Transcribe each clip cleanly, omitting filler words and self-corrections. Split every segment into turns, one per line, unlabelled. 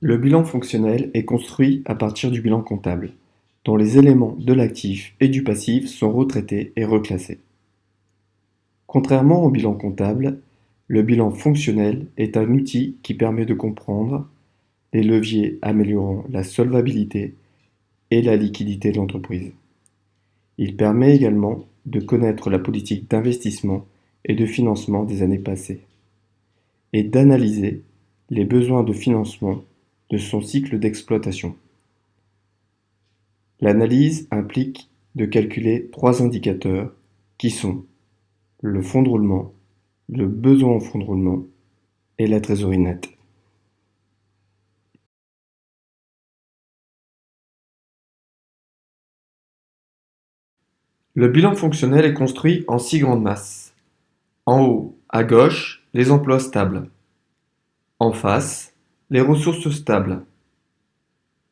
Le bilan fonctionnel est construit à partir du bilan comptable, dont les éléments de l'actif et du passif sont retraités et reclassés. Contrairement au bilan comptable, le bilan fonctionnel est un outil qui permet de comprendre les leviers améliorant la solvabilité et la liquidité de l'entreprise. Il permet également de connaître la politique d'investissement et de financement des années passées et d'analyser les besoins de financement de son cycle d'exploitation. L'analyse implique de calculer 3 indicateurs qui sont le fonds de roulement, le besoin en fonds de roulement et la trésorerie nette. Le bilan fonctionnel est construit en 6 grandes masses. En haut, à gauche, les emplois stables. En face, les ressources stables.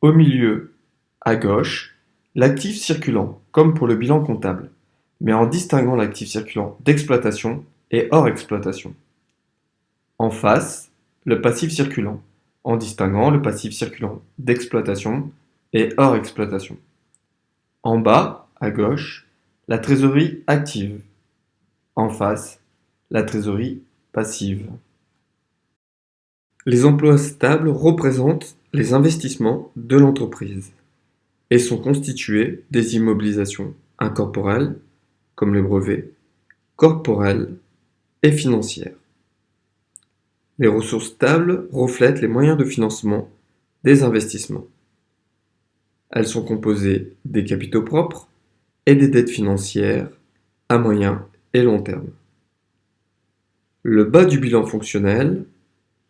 Au milieu, à gauche, l'actif circulant, comme pour le bilan comptable, mais en distinguant l'actif circulant d'exploitation et hors exploitation. En face, le passif circulant, en distinguant le passif circulant d'exploitation et hors exploitation. En bas, à gauche, la trésorerie active. En face, la trésorerie passive. Les emplois stables représentent les investissements de l'entreprise et sont constitués des immobilisations incorporelles, comme les brevets, corporelles et financières. Les ressources stables reflètent les moyens de financement des investissements. Elles sont composées des capitaux propres et des dettes financières à moyen et long terme. Le bas du bilan fonctionnel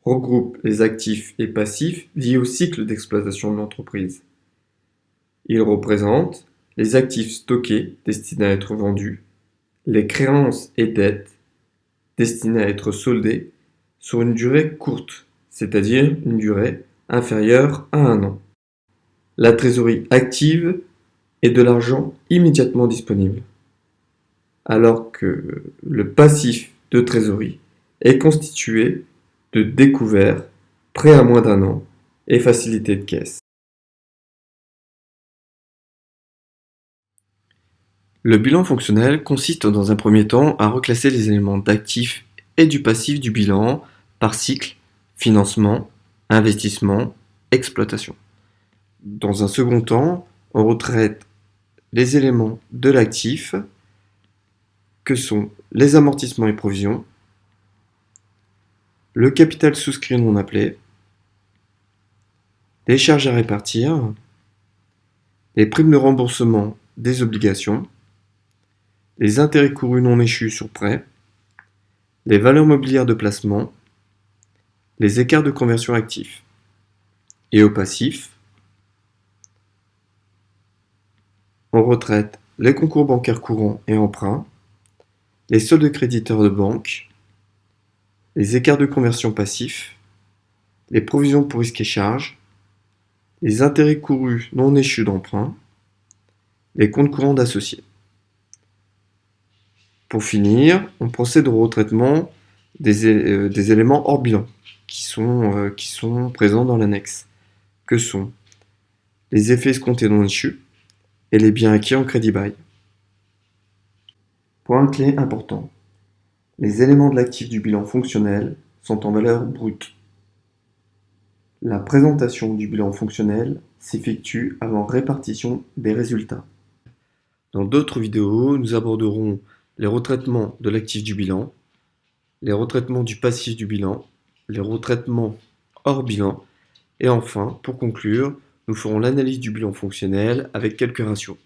regroupe les actifs et passifs liés au cycle d'exploitation de l'entreprise. Il représente les actifs stockés destinés à être vendus, les créances et dettes destinées à être soldées sur une durée courte, c'est-à-dire une durée inférieure à 1 an. La trésorerie active est de l'argent immédiatement disponible, alors que le passif de trésorerie est constitué de découvert, prêt à moins d'1 an et facilité de caisse. Le bilan fonctionnel consiste dans un premier temps à reclasser les éléments d'actif et du passif du bilan par cycle, financement, investissement, exploitation. Dans un second temps, on retraite les éléments de l'actif que sont les amortissements et provisions, le capital souscrit non appelé, les charges à répartir, les primes de remboursement des obligations, les intérêts courus non échus sur prêt, les valeurs mobilières de placement, les écarts de conversion actifs. Et au passif, on retraite les concours bancaires courants et emprunts, les soldes créditeurs de banque, les écarts de conversion passifs, les provisions pour risques et charges, les intérêts courus non échus d'emprunt, les comptes courants d'associés. Pour finir, on procède au retraitement des éléments hors bilan qui sont présents dans l'annexe, que sont les effets escomptés non échus et les biens acquis en crédit bail. Point clé important. Les éléments de l'actif du bilan fonctionnel sont en valeur brute. La présentation du bilan fonctionnel s'effectue avant répartition des résultats. Dans d'autres vidéos, nous aborderons les retraitements de l'actif du bilan, les retraitements du passif du bilan, les retraitements hors bilan, et enfin, pour conclure, nous ferons l'analyse du bilan fonctionnel avec quelques ratios.